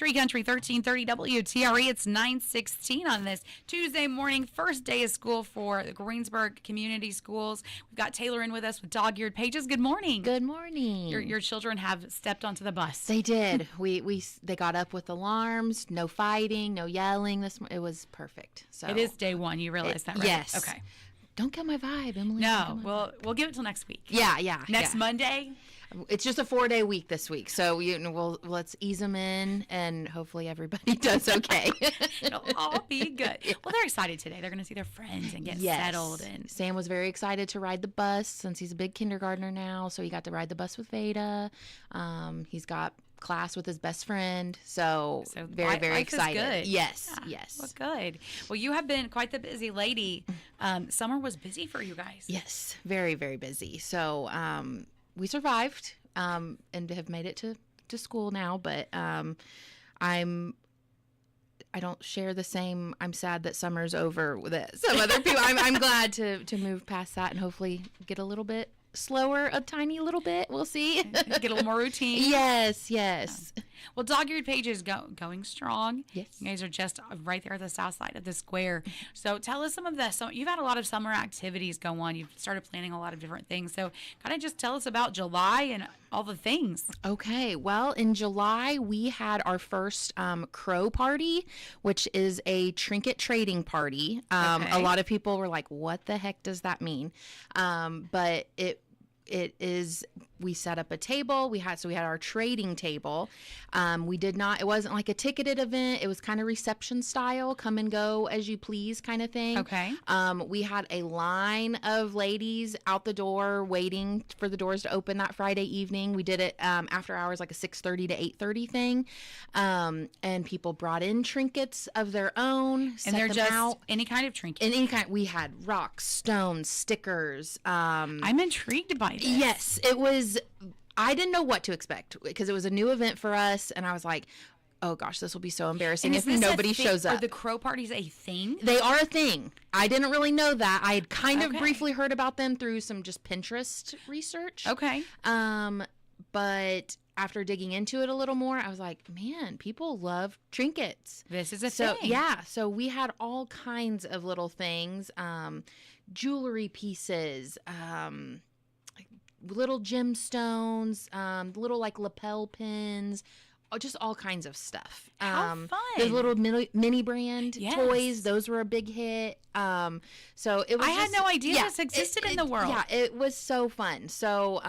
Tree Country 1330 WTRE. It's 9:16 on this Tuesday morning, first day of school for the Greensburg Community Schools. We've got Taylor in with us with dog-eared pages. Good morning. Good morning. Your children have stepped onto the bus. They did. They got up with alarms, no fighting, no yelling. It was perfect. So it is day one. You realize that, right? Yes. Okay. Don't kill my vibe, Emily. No, we'll give it till next week. Yeah. Next Monday. It's just a 4-day week this week, so let's ease them in, and hopefully everybody does okay. It'll all be good. Well, they're excited today. They're going to see their friends and get settled. And Sam was very excited to ride the bus since he's a big kindergartner now, so he got to ride the bus with Veda. He's got class with his best friend, so very, very excited. Good. Yes. Well, good. Well, you have been quite the busy lady. Summer was busy for you guys. Yes, very, very busy. So we survived and have made it to school now, but I don't share the same. I'm sad that summer's over with it. Some other people. I'm glad to move past that and hopefully get a little bit slower, a tiny little bit. We'll see. Get a little more routine. Yes. Well, dog-eared pages going strong. Yes. You guys are just right there at the south side of the square. So tell us some of this. So you've had a lot of summer activities go on. You've started planning a lot of different things. So kind of just tell us about July and all the things. Okay. Well, in July, we had our first Crow Party, which is a trinket trading party. A lot of people were like, what the heck does that mean? But it is, we set up a table. We had our trading table. It wasn't like a ticketed event. It was kind of reception style, come and go as you please kind of thing. Okay. We had a line of ladies out the door waiting for the doors to open that Friday evening. We did it after hours, like a 6:30 to 8:30 thing. And people brought in trinkets of their own. And they're just out. Any kind of trinket. We had rocks, stones, stickers. I'm intrigued by this. Yes, it was. I didn't know what to expect because it was a new event for us, and I was like, "Oh gosh, this will be so embarrassing if nobody shows up." Are the Crow parties a thing? They are a thing. I didn't really know that. I had kind of briefly heard about them through some just Pinterest research. Okay. But after digging into it a little more, I was like, man, people love trinkets. This is a thing. Yeah. So we had all kinds of little things, jewelry pieces, little gemstones, little like lapel pins, just all kinds of stuff. How fun. The little mini brand toys, those were a big hit. So it was I had no idea this existed in the world. Yeah, it was so fun. So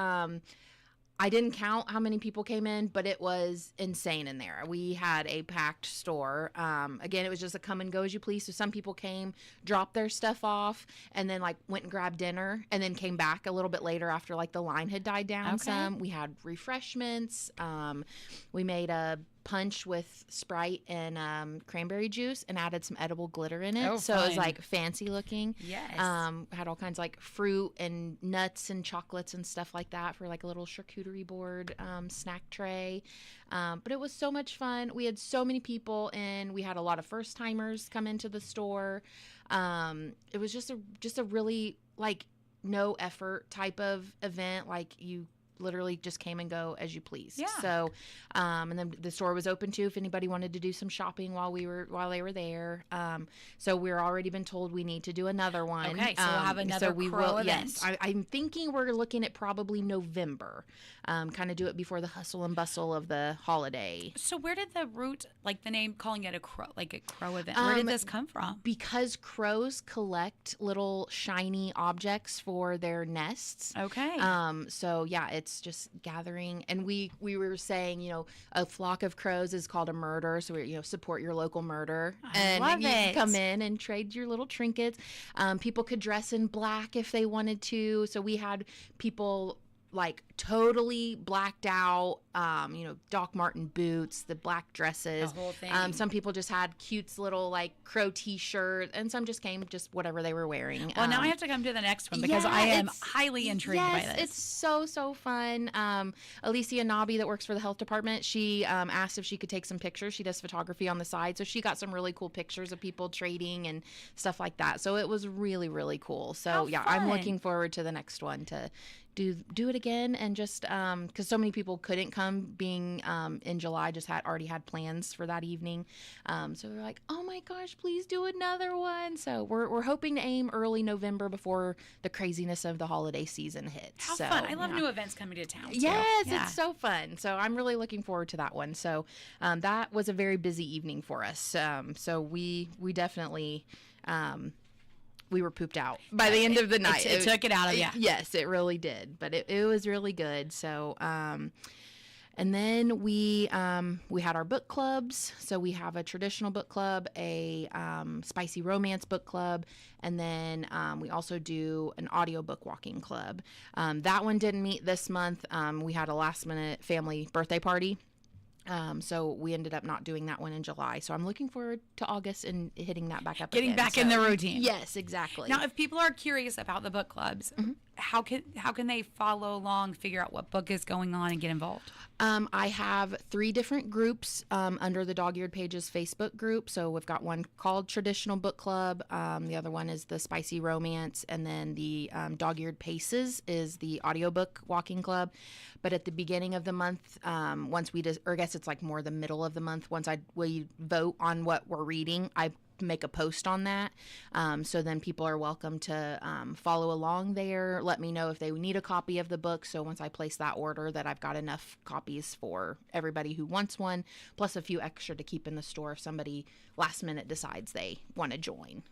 I didn't count how many people came in, but it was insane in there. We had a packed store. Again, it was just a come and go as you please. So some people came, dropped their stuff off, and then like went and grabbed dinner, and then came back a little bit later after like the line had died down some. We had refreshments. We made a punch with Sprite and cranberry juice and added some edible glitter in it. So it was like fancy looking. Yes. Had all kinds of like fruit and nuts and chocolates and stuff like that for like a little charcuterie board snack tray. But it was so much fun. We had so many people and we had a lot of first timers come into the store. It was just a really like no effort type of event. Like you literally just came and go as you please. Yeah. So, and then the store was open too if anybody wanted to do some shopping while they were there. So we're already been told we need to do another one. Okay, so we'll have another Crow event. Yes, I'm thinking we're looking at probably November. Kind of do it before the hustle and bustle of the holiday. So where did the root, like the name, calling it a crow event? Where did this come from? Because crows collect little shiny objects for their nests. Okay. So yeah, it's just gathering, and we were saying, a flock of crows is called a murder, so we support your local murder, and you can come in and trade your little trinkets. People could dress in black if they wanted to, so we had people like totally blacked out, Doc Marten boots, the black dresses. The whole thing. Some people just had cute little like crow t-shirt, and some just came just whatever they were wearing. Well, now I have to come to the next one because I am highly intrigued by this. It's so fun. Alicia Nobby that works for the health department, she asked if she could take some pictures. She does photography on the side, so she got some really cool pictures of people trading and stuff like that. So it was really, really cool. So I'm looking forward to the next one to do it again, and just because so many people couldn't come come being in July, just already had plans for that evening. So they're like, oh my gosh, please do another one. So we're hoping to aim early November before the craziness of the holiday season hits. How so, fun. I love new events coming to town, too. Yes, Yeah. it's so fun. So I'm really looking forward to that one. So that was a very busy evening for us. So we definitely we were pooped out by the end of the night. It took it out of you. Yes, it really did. But it was really good. So and then we had our book clubs. So we have a traditional book club, a spicy romance book club, and then we also do an audiobook walking club. That one didn't meet this month. We had a last minute family birthday party. So we ended up not doing that one in July. So I'm looking forward to August and hitting that back up Getting again. back in the routine. Yes, exactly. Now, if people are curious about the book clubs, how can they follow along, figure out what book is going on, and get involved? I have 3 different groups under the Dog Eared Pages Facebook group. So we've got one called Traditional Book Club. The other one is the Spicy Romance. And then the Dog Eared Paces is the audiobook walking club. But at the beginning of the month, once we or I guess it's like more the middle of the month, once we vote on what we're reading, I make a post on that. So then people are welcome to follow along there. Let me know if they need a copy of the book. So once I place that order, that I've got enough copies for everybody who wants one, plus a few extra to keep in the store if somebody last minute decides they want to join.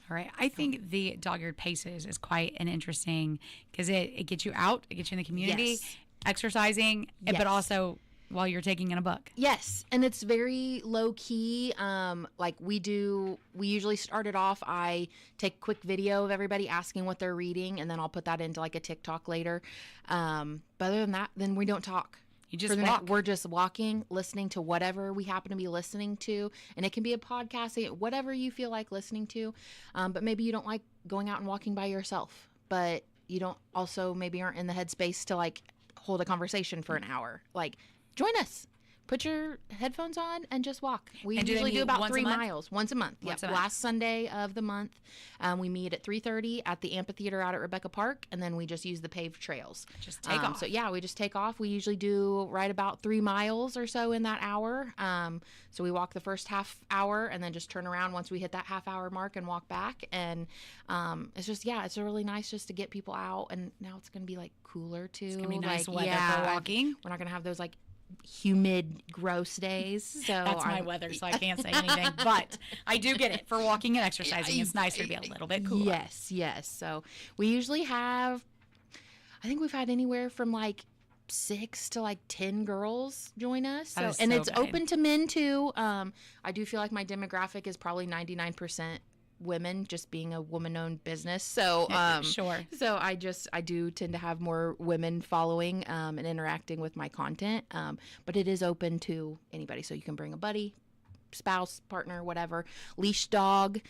All right. I think the Dog-Eared Paces is quite an interesting, because it gets you out, it gets you in the community, Yes. exercising, Yes. but also while you're taking in a book. Yes, and it's very low key. Like we usually start it off. I take a quick video of everybody asking what they're reading, and then I'll put that into like a TikTok later. But other than that, then we don't talk. You just walk. walk. We're just walking, listening to whatever we happen to be listening to, and it can be a podcast, whatever you feel like listening to. But maybe you don't like going out and walking by yourself, but you don't also maybe aren't in the headspace to like hold a conversation for an hour. Like, join us. Put your headphones on and just walk. We And do they usually do meet about once a 3 month? miles once a month. Once Yep. a month. Last Sunday of the month, we meet at 3:30 at the amphitheater out at Rebecca Park, and then we just use the paved trails. Just take off. So yeah, we just take off. We usually do right about 3 miles or so in that hour. So we walk the first half hour and then just turn around once we hit that half hour mark and walk back. And it's just it's really nice just to get people out. And now it's gonna be like cooler too. It's gonna be nice like, weather for walking. We're not gonna have those like humid, gross days. So That's my weather, so I can't say anything. But I do get it. For walking and exercising, it's nicer to be a little bit cooler. Yes. So we usually have, I think we've had anywhere from like 6 to like 10 girls join us. That is and so it's good. open to men too. I do feel like my demographic is probably 99% women, just being a woman-owned business. So Sure. So I do tend to have more women following and interacting with my content. But it is open to anybody, so you can bring a buddy, spouse, partner, whatever. Leash dog.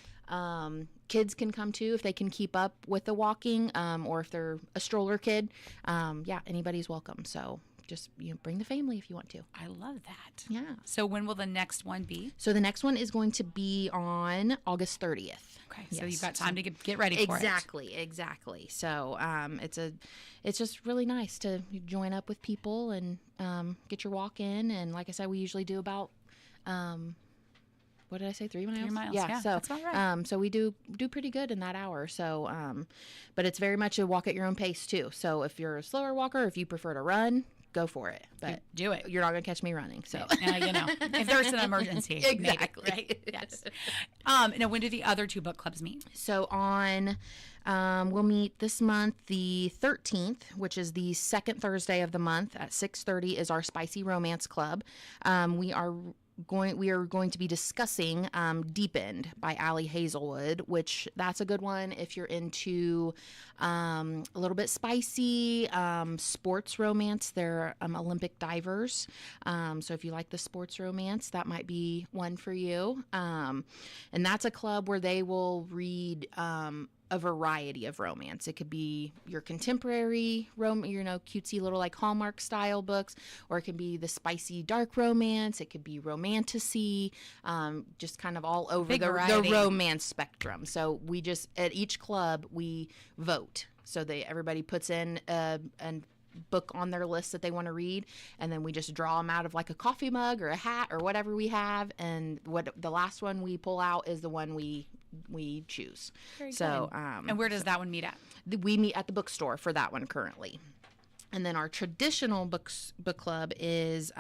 Kids can come too if they can keep up with the walking, or if they're a stroller kid. Anybody's welcome. So just bring the family if you want to. I love that. Yeah. So when will the next one be? So the next one is going to be on August 30th. Okay. So Yes. you've got time to get ready for it. Exactly. So it's just really nice to join up with people and get your walk in. And like I said, we usually do about what did I say? 3 miles? 3 miles. Yeah. So that's about right. so we do pretty good in that hour. So but it's very much a walk at your own pace too. So if you're a slower walker, if you prefer to run, go for it. But Do it. you're not gonna catch me running. So If there's an emergency. maybe, Exactly. right? Yes. Now, when do the other 2 book clubs meet? So we'll meet this month, the 13th, which is the second Thursday of the month at 6:30 is our Spicy Romance Club. We are going to be discussing Deepened by Allie Hazelwood, which that's a good one if you're into a little bit spicy sports romance. They're Olympic divers, so if you like the sports romance, that might be one for you. And that's a club where they will read a variety of romance. It could be your contemporary cutesy little like Hallmark style books, or it can be the spicy dark romance. It could be romantasy, just kind of all over Big the variety. romance spectrum. So we just at each club we vote. So everybody puts in book on their list that they want to read, and then we just draw them out of like a coffee mug or a hat or whatever we have, and what the last one we pull out is the one we choose. Very So good. And where does that one meet at? we meet at the bookstore for that one currently. And then our traditional book club is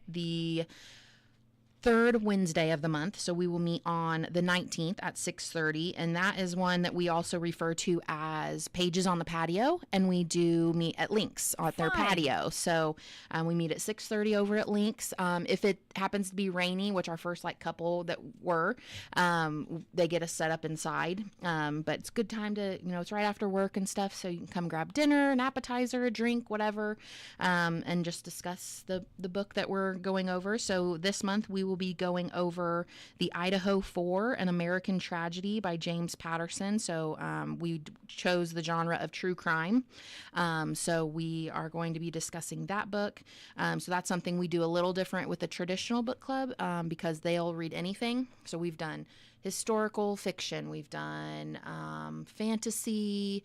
the third Wednesday of the month. So we will meet on the 19th at 6:30. And that is one that we also refer to as Pages on the Patio. And we do meet at Links at their Fun. patio. So we meet at 6:30 over at Links. If it happens to be rainy, which our first like couple that were, they get us set up inside. But it's a good time to, it's right after work and stuff. So you can come grab dinner, an appetizer, a drink, whatever, and just discuss the book that we're going over. So this month we will be going over The Idaho 4, An American Tragedy by James Patterson. So we chose the genre of true crime. So we are going to be discussing that book. So that's something we do a little different with the traditional book club because they'll read anything. So we've done historical fiction, we've done fantasy,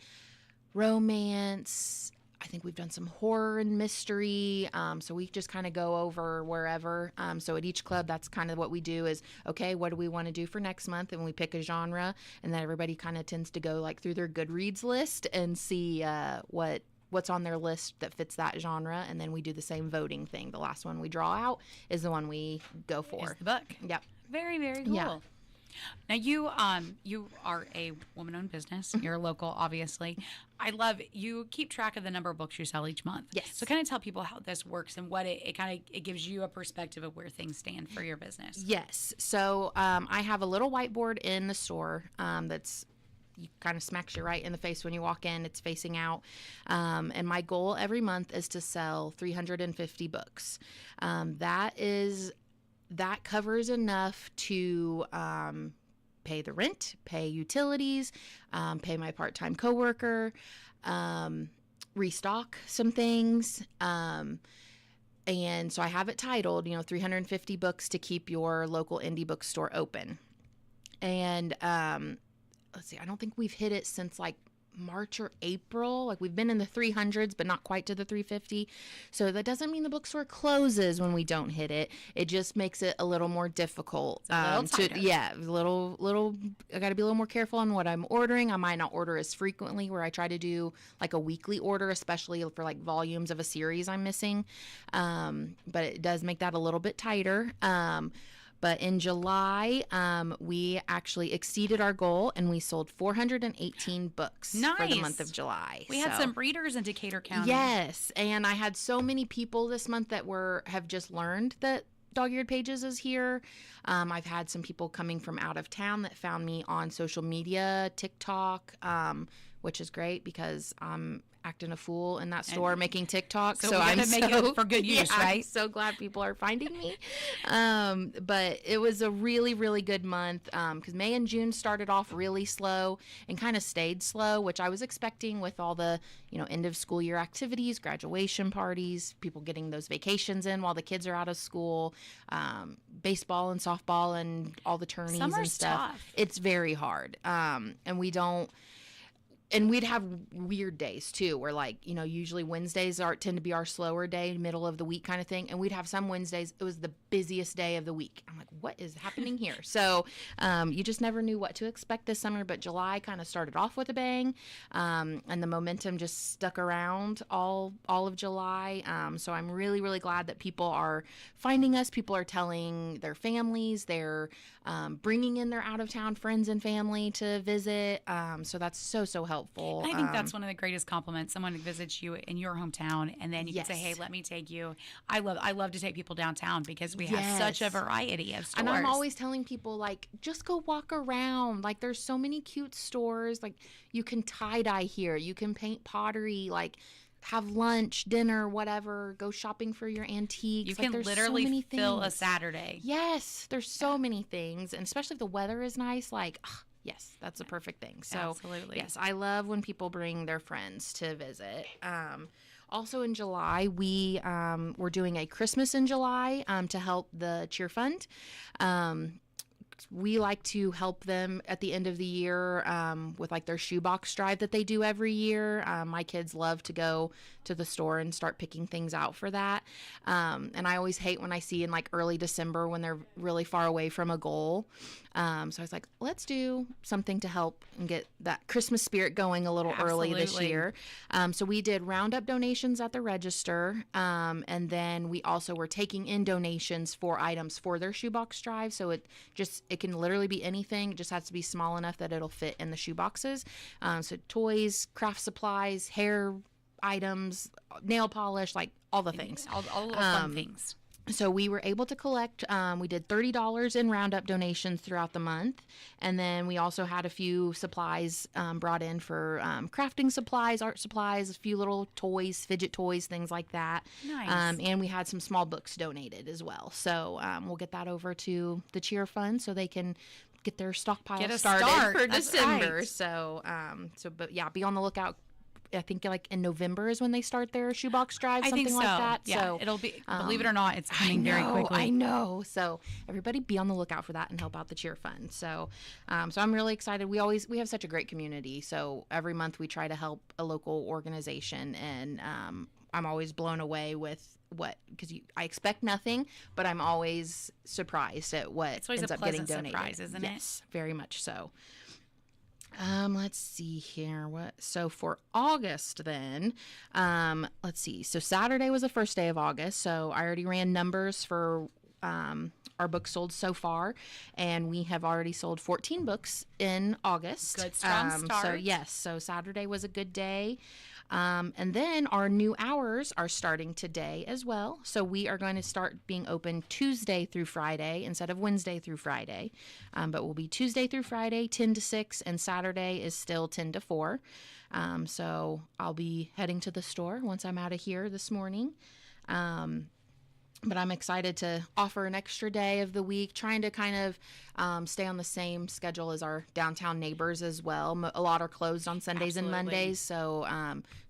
romance, I think we've done some horror and mystery. So we just kind of go over wherever. So at each club, that's kind of what we do is, okay, what do we want to do for next month? And we pick a genre, and then everybody kind of tends to go like through their Goodreads list and see what's on their list that fits that genre. And then we do the same voting thing. The last one we draw out is the one we go for. Is the book. Yep. Very, very cool. Yeah. Now you are a woman-owned business. You're local, obviously. I love you keep track of the number of books you sell each month. Yes. So kind of tell people how this works and what it gives you a perspective of where things stand for your business. Yes. So I have a little whiteboard in the store that's you kind of smacks you right in the face when you walk in. It's facing out. And my goal every month is to sell 350 books. That covers enough to pay the rent, pay utilities, pay my part-time coworker, restock some things. And so I have it titled, 350 books to keep your local indie bookstore open. And let's see, I don't think we've hit it since like March or April. Like we've been in the 300s, but not quite to the 350. So that doesn't mean the bookstore closes when we don't hit it. It just makes it a little more difficult. A little tighter. I got to be a little more careful on what I'm ordering. I might not order as frequently, where I try to do like a weekly order, especially for like volumes of a series I'm missing. But it does make that a little bit tighter. But in July, we actually exceeded our goal, and we sold 418 books for the month of July. We had some readers in Decatur County. Yes, and I had so many people this month that have just learned that Dog-Eared Pages is here. I've had some people coming from out of town that found me on social media, TikTok, which is great because I'm acting a fool in that store making TikTok. So I'm make it for good use, right? I'm so glad people are finding me. But it was a really, really good month because May and June started off really slow and kind of stayed slow, which I was expecting with all the, end of school year activities, graduation parties, people getting those vacations in while the kids are out of school, baseball and softball and all the tourneys and stuff. Tough. It's very hard. And we'd have weird days too, where usually Wednesdays tend to be our slower day, middle of the week kind of thing. And we'd have some Wednesdays, it was the busiest day of the week. I'm like, what is happening here? So you just never knew what to expect this summer, but July kind of started off with a bang. And the momentum just stuck around all of July. So I'm really, really glad that people are finding us. People are telling their families, they're bringing in their out-of-town friends and family to visit. So that's so helpful. And I think that's one of the greatest compliments. Someone visits you in your hometown, and then you can say, "Hey, let me take you." I love to take people downtown because we have such a variety of stores. And I'm always telling people, just go walk around. There's so many cute stores. You can tie-dye here. You can paint pottery. Have lunch, dinner, whatever. Go shopping for your antiques. You can literally fill a Saturday. Yes, there's so many things, and especially if the weather is nice. Yes, that's a perfect thing. So, absolutely. Yes, I love when people bring their friends to visit. Also in July, we're doing a Christmas in July to help the Cheer Fund. we like to help them at the end of the year with like their shoebox drive that they do every year. My kids love to go to the store and start picking things out for that. And I always hate when I see in like early December when they're really far away from a goal. So I was like, let's do something to help and get that Christmas spirit going a little early this year. So we did roundup donations at the register. And then we also were taking in donations for items for their shoebox drive. So it can literally be anything. It just has to be small enough that it'll fit in the shoe boxes. So toys, craft supplies, hair items, nail polish, like all the things. All the fun things. So we were able to collect, we did $30 in roundup donations throughout the month. And then we also had a few supplies brought in for crafting supplies, art supplies, a few little toys, fidget toys, things like that. Nice. And we had some small books donated as well. So we'll get that over to the Cheer Fund so they can get their stockpile started for That's December. right. But yeah, be on the lookout. I think like in November is when they start their shoebox drive, something like that. Yeah, so it'll be, believe it or not, it's coming very quickly. I know. So everybody be on the lookout for that and help out the Cheer Fund. So I'm really excited. We have such a great community. So every month we try to help a local organization, and I'm always blown away with because I expect nothing, but I'm always surprised at what It's always ends a up getting pleasant donated. surprise, isn't it? Yes, very much so. Let's see here. So for August then, let's see. So Saturday was the first day of August. So I already ran numbers for our books sold so far, and we have already sold 14 books in August. Good, strong start. So yes, so Saturday was a good day. And then our new hours are starting today as well. So we are going to start being open Tuesday through Friday instead of Wednesday through Friday. But we'll be Tuesday through Friday, 10 to 6, and Saturday is still 10 to 4. So I'll be heading to the store once I'm out of here this morning. But I'm excited to offer an extra day of the week, trying to kind of stay on the same schedule as our downtown neighbors as well. A lot are closed on Sundays and Mondays, so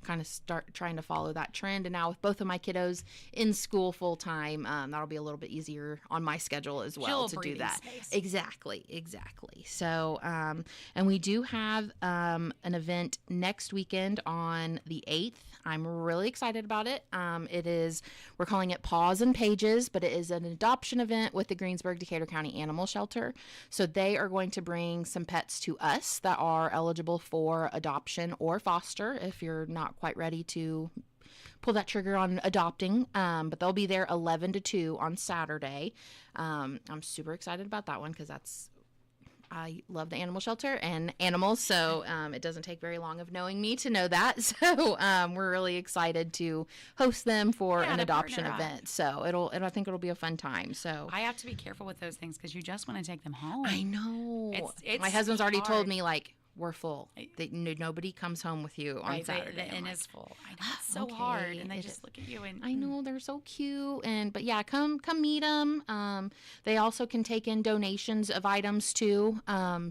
kind of start trying to follow that trend. And now with both of my kiddos in school full time, that'll be a little bit easier on my schedule as well to do that. Space. Exactly. So, and we do have an event next weekend on the 8th. I'm really excited about it. We're calling it Paws and Pages, but it is an adoption event with the Greensburg-Decatur County Animal Shelter. So they are going to bring some pets to us that are eligible for adoption or foster if you're not quite ready to pull that trigger on adopting. But they'll be there 11 to 2 on Saturday. I'm super excited about that one because I love the animal shelter and animals, so it doesn't take very long of knowing me to know that. So we're really excited to host them for an adoption event. So I think it'll be a fun time. So I have to be careful with those things because you just want to take them home. I know. It's my husband's already hard. told me, like, we're full. Nobody comes home with you on Saturday. The inn is full. I know, it's so hard, and they just look at you and I know, they're so cute. But yeah, come meet them. They also can take in donations of items too.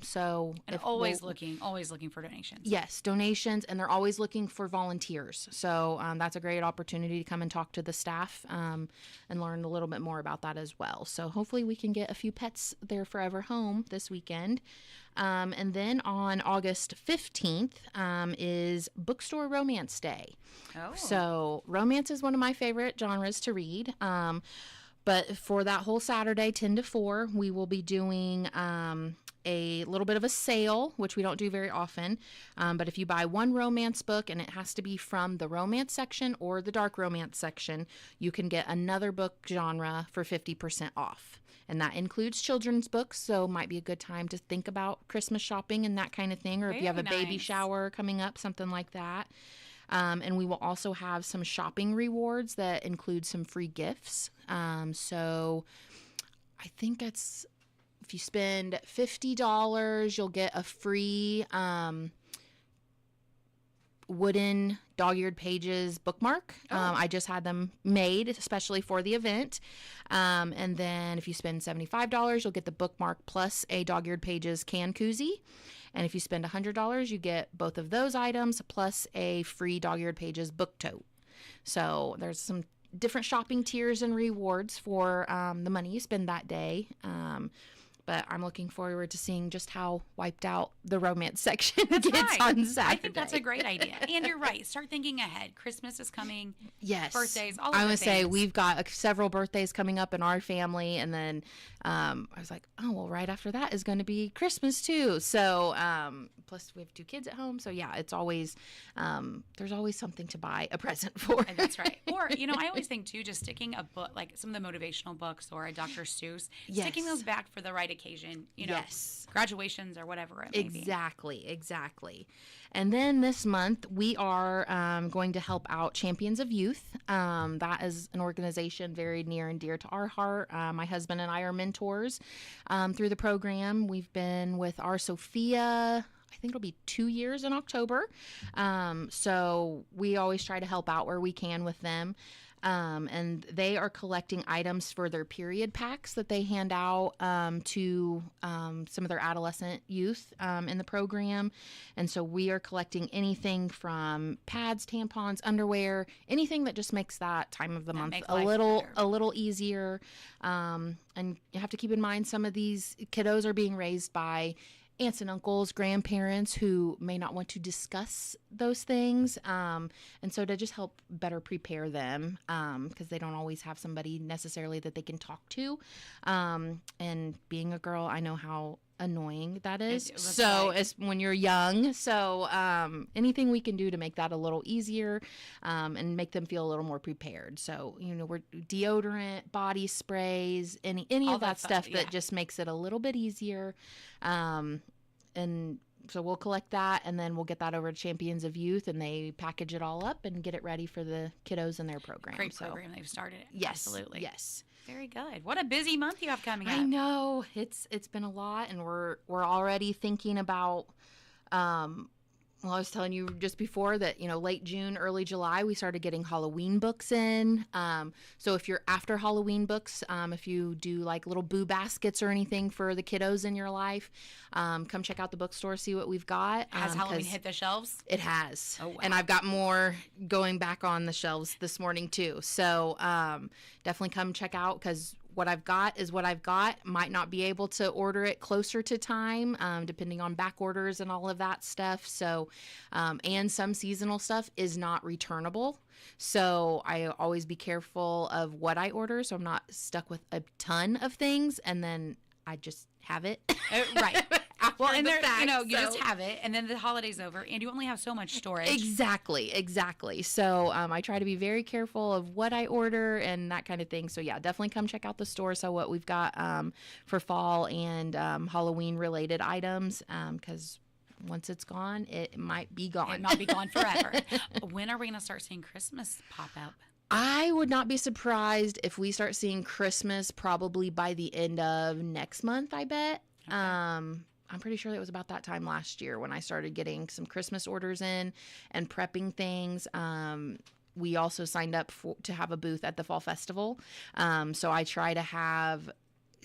So always looking for donations. Yes, donations, and they're always looking for volunteers. So that's a great opportunity to come and talk to the staff and learn a little bit more about that as well. So hopefully we can get a few pets their forever home this weekend. And then on August 15th is Bookstore Romance Day. Oh. So romance is one of my favorite genres to read. But for that whole Saturday, 10 to 4, we will be doing a little bit of a sale, which we don't do very often. But if you buy one romance book, and it has to be from the romance section or the dark romance section, you can get another book genre for 50% off. And that includes children's books, so might be a good time to think about Christmas shopping and that kind of thing, or if you have a baby shower coming up, something like that. And we will also have some shopping rewards that include some free gifts. So I think it's, if you spend $50, you'll get a free wooden dog-eared pages bookmark. I just had them made especially for the event. And then if you spend $75, you'll get the bookmark plus a dog-eared pages can koozie. And if you spend $100, you get both of those items plus a free dog-eared pages book tote. So there's some different shopping tiers and rewards for the money you spend that day. But I'm looking forward to seeing just how wiped out the romance section gets right. on Saturday. I think that's a great idea. And you're right. Start thinking ahead. Christmas is coming. Yes. Birthdays, all of I the would say things. we've got several birthdays coming up in our family. And then I was like, oh, well, right after that is going to be Christmas too. So plus we have 2 kids at home. So yeah, it's always, there's always something to buy a present for. And that's right. Or, I always think too, just sticking a book, like some of the motivational books or a Dr. Seuss, sticking those back for the right occasion, Yes. graduations or whatever it may be. Exactly. And then this month, we are going to help out Champions of Youth. That is an organization very near and dear to our heart. My husband and I are mentors through the program. We've been with our Sophia, I think it'll be 2 years in October. So we always try to help out where we can with them. And they are collecting items for their period packs that they hand out to some of their adolescent youth in the program. And so we are collecting anything from pads, tampons, underwear, anything that just makes that time of the month a little easier. And you have to keep in mind some of these kiddos are being raised by aunts and uncles, grandparents who may not want to discuss those things. And so to just help better prepare them, because they don't always have somebody necessarily that they can talk to. And being a girl, I know how annoying that is. So it's when you're young. So anything we can do to make that a little easier and make them feel a little more prepared. So, we're deodorant, body sprays, any All of that stuff yeah. that just makes it a little bit easier. And so we'll collect that, and then we'll get that over to Champions of Youth, and they package it all up and get it ready for the kiddos in their program. Great program they've started. Yes, absolutely. Yes. Very good. What a busy month you have coming up. I know it's been a lot, and we're already thinking about. I was telling you just before that, late June, early July, we started getting Halloween books in. So if you're after Halloween books, if you do like little boo baskets or anything for the kiddos in your life, come check out the bookstore, see what we've got. Has Halloween hit the shelves? It has. Oh, wow. And I've got more going back on the shelves this morning too. So definitely come check out, because what I've got is what I've got. Might not be able to order it closer to time, depending on back orders and all of that stuff. So, and some seasonal stuff is not returnable. So I always be careful of what I order, so I'm not stuck with a ton of things and then I just have it. Right. Well, and there, fact, you just have it, and then the holiday's over, and you only have so much storage. Exactly. So I try to be very careful of what I order and that kind of thing. So yeah, definitely come check out the store. So what we've got for fall and Halloween related items, because once it's gone, it might be gone. It might be gone forever. When are we going to start seeing Christmas pop up? I would not be surprised if we start seeing Christmas probably by the end of next month, I bet. Okay. I'm pretty sure it was about that time last year when I started getting some Christmas orders in and prepping things. We also signed up to have a booth at the Fall Festival. So I try to have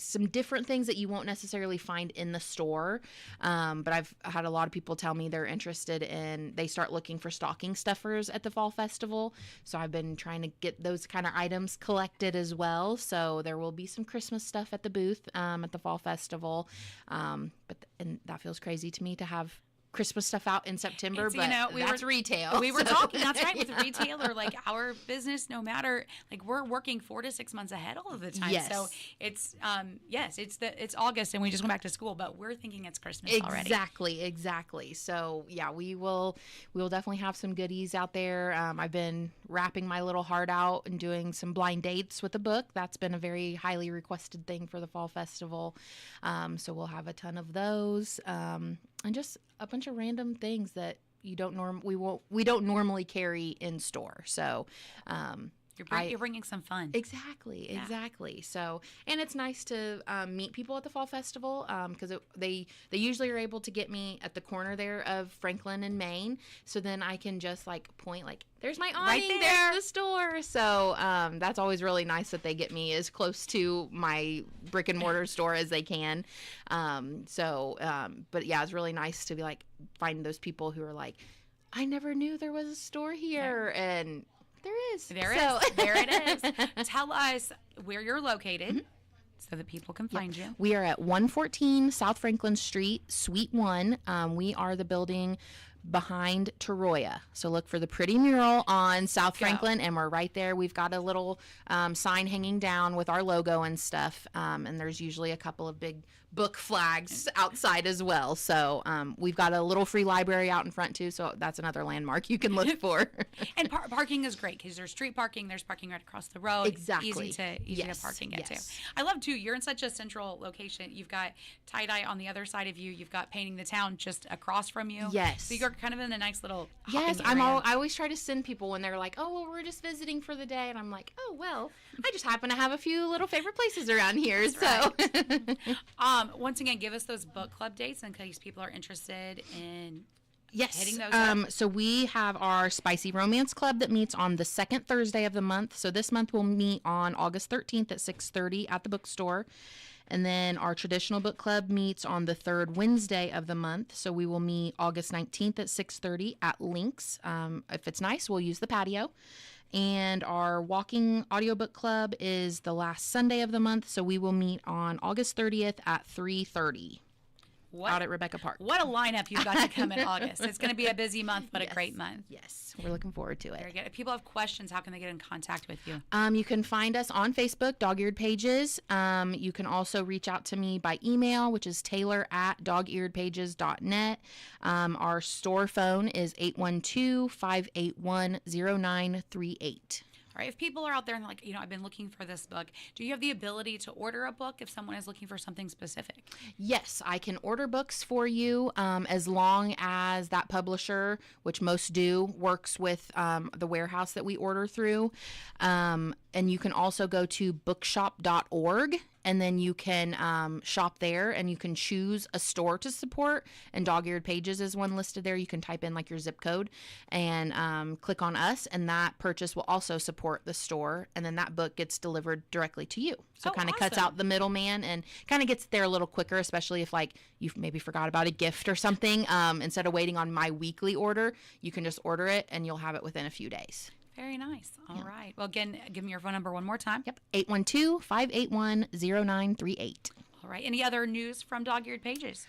some different things that you won't necessarily find in the store. But I've had a lot of people tell me they're interested in, they start looking for stocking stuffers at the Fall Festival. So I've been trying to get those kind of items collected as well. So there will be some Christmas stuff at the booth at the Fall Festival. And that feels crazy to me to have Christmas stuff out in September, but that's retail. We were talking, that's right, with retail or like our business, no matter, like we're working 4 to 6 months ahead all of the time. Yes. So it's, it's August and we just went back to school, but we're thinking it's Christmas already. Exactly. So yeah, we will definitely have some goodies out there. I've been wrapping my little heart out and doing some blind dates with the book. That's been a very highly requested thing for the Fall Festival. So we'll have a ton of those. And just a bunch of random things that we don't normally carry in store. So you're bringing some fun. Exactly. So, and it's nice to meet people at the Fall Festival because they usually are able to get me at the corner there of Franklin and Main. So then I can just like point like, there's my awning, right there's the store. So that's always really nice that they get me as close to my brick and mortar store as they can. But yeah, it's really nice to be like, find those people who are like, I never knew there was a store here. Yeah. And there is. There it is. Tell us where you're located. so that people can find you. We are at 114 South Franklin Street, Suite 1. We are the building behind Taroya. So look for the pretty mural on South Franklin, and we're right there. We've got a little sign hanging down with our logo and stuff, and there's usually a couple of big book flags outside as well. So we've got a little free library out in front too, so that's another landmark you can look for. And parking is great because there's street parking, there's parking right across the road. Exactly. Easy to park and get to. I love too, you're in such a central location. You've got tie-dye on the other side of you. You've got Painting the Town just across from you. Yes. So you're kind of in a nice little Yes, hopping area. I always try to send people when they're like, oh, well, we're just visiting for the day. And I'm like, oh, well, I just happen to have a few little favorite places around here. Once again, give us those book club dates in case people are interested in hitting those up. So we have our Spicy Romance Club that meets on the second Thursday of the month. So this month we'll meet on August 13th at 6:30 at the bookstore. And then our traditional book club meets on the third Wednesday of the month. So we will meet August 19th at 6:30 at Links. If it's nice, we'll use the patio. And our walking audiobook club is the last Sunday of the month. So we will meet on August 30th at 3:30 out at Rebecca Park. What a lineup you've got to come in August. It's going to be a busy month, but a great month. Yes, we're looking forward to it. Very good. If people have questions, how can they get in contact with you? You can find us on Facebook, Dog-Eared Pages. You can also reach out to me by email, which is taylor@dogearedpages.net. Our store phone is 812-581-0938. All right. If people are out there and they're like, I've been looking for this book, do you have the ability to order a book if someone is looking for something specific? Yes, I can order books for you as long as that publisher, which most do, works with the warehouse that we order through. And you can also go to bookshop.org, and then you can shop there, and you can choose a store to support. And Dog-Eared Pages is one listed there. You can type in like your zip code and click on us, and that purchase will also support the store. And then that book gets delivered directly to you. So kind of cuts out the middleman and kind of gets there a little quicker, especially if like you maybe forgot about a gift or something. Instead of waiting on my weekly order, you can just order it and you'll have it within a few days. Very nice. All right. Well, again, give me your phone number one more time. Yep. 812-581-0938. All right. Any other news from Dog-Eared Pages?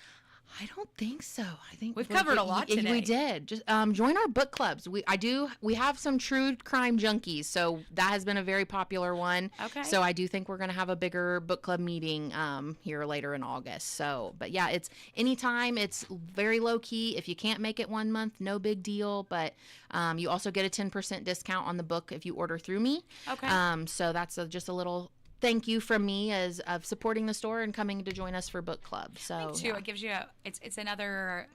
I don't think so. I think we've covered a lot today. We did. Just join our book clubs. We have some true crime junkies, so that has been a very popular one. Okay. So I do think we're going to have a bigger book club meeting here later in August. So, but yeah, it's anytime. It's very low key. If you can't make it one month, no big deal. But you also get a 10% discount on the book if you order through me. Okay. So that's just a little thank you from me of supporting the store and coming to join us for book club. So too, it gives you it's another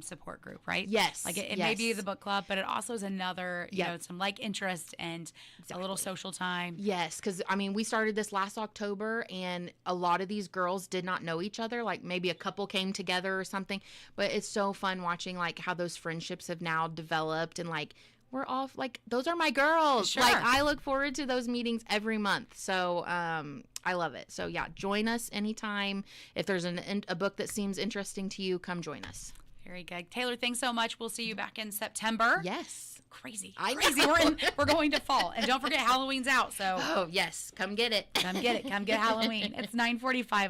support group, right? Yes. Like it may be the book club, but it also is another some like interest and a little social time. Yes, because we started this last October, and a lot of these girls did not know each other. Like maybe a couple came together or something, but it's so fun watching like how those friendships have now developed, and like we're all like, those are my girls. Sure. Like I look forward to those meetings every month. So I love it. So yeah, join us anytime. If there's a book that seems interesting to you, come join us. Very good. Taylor, thanks so much. We'll see you back in September. Yes. Crazy. Crazy. We're going to fall. And don't forget Halloween's out. So yes, come get it. Come get it. Come get Halloween. It's 9:45.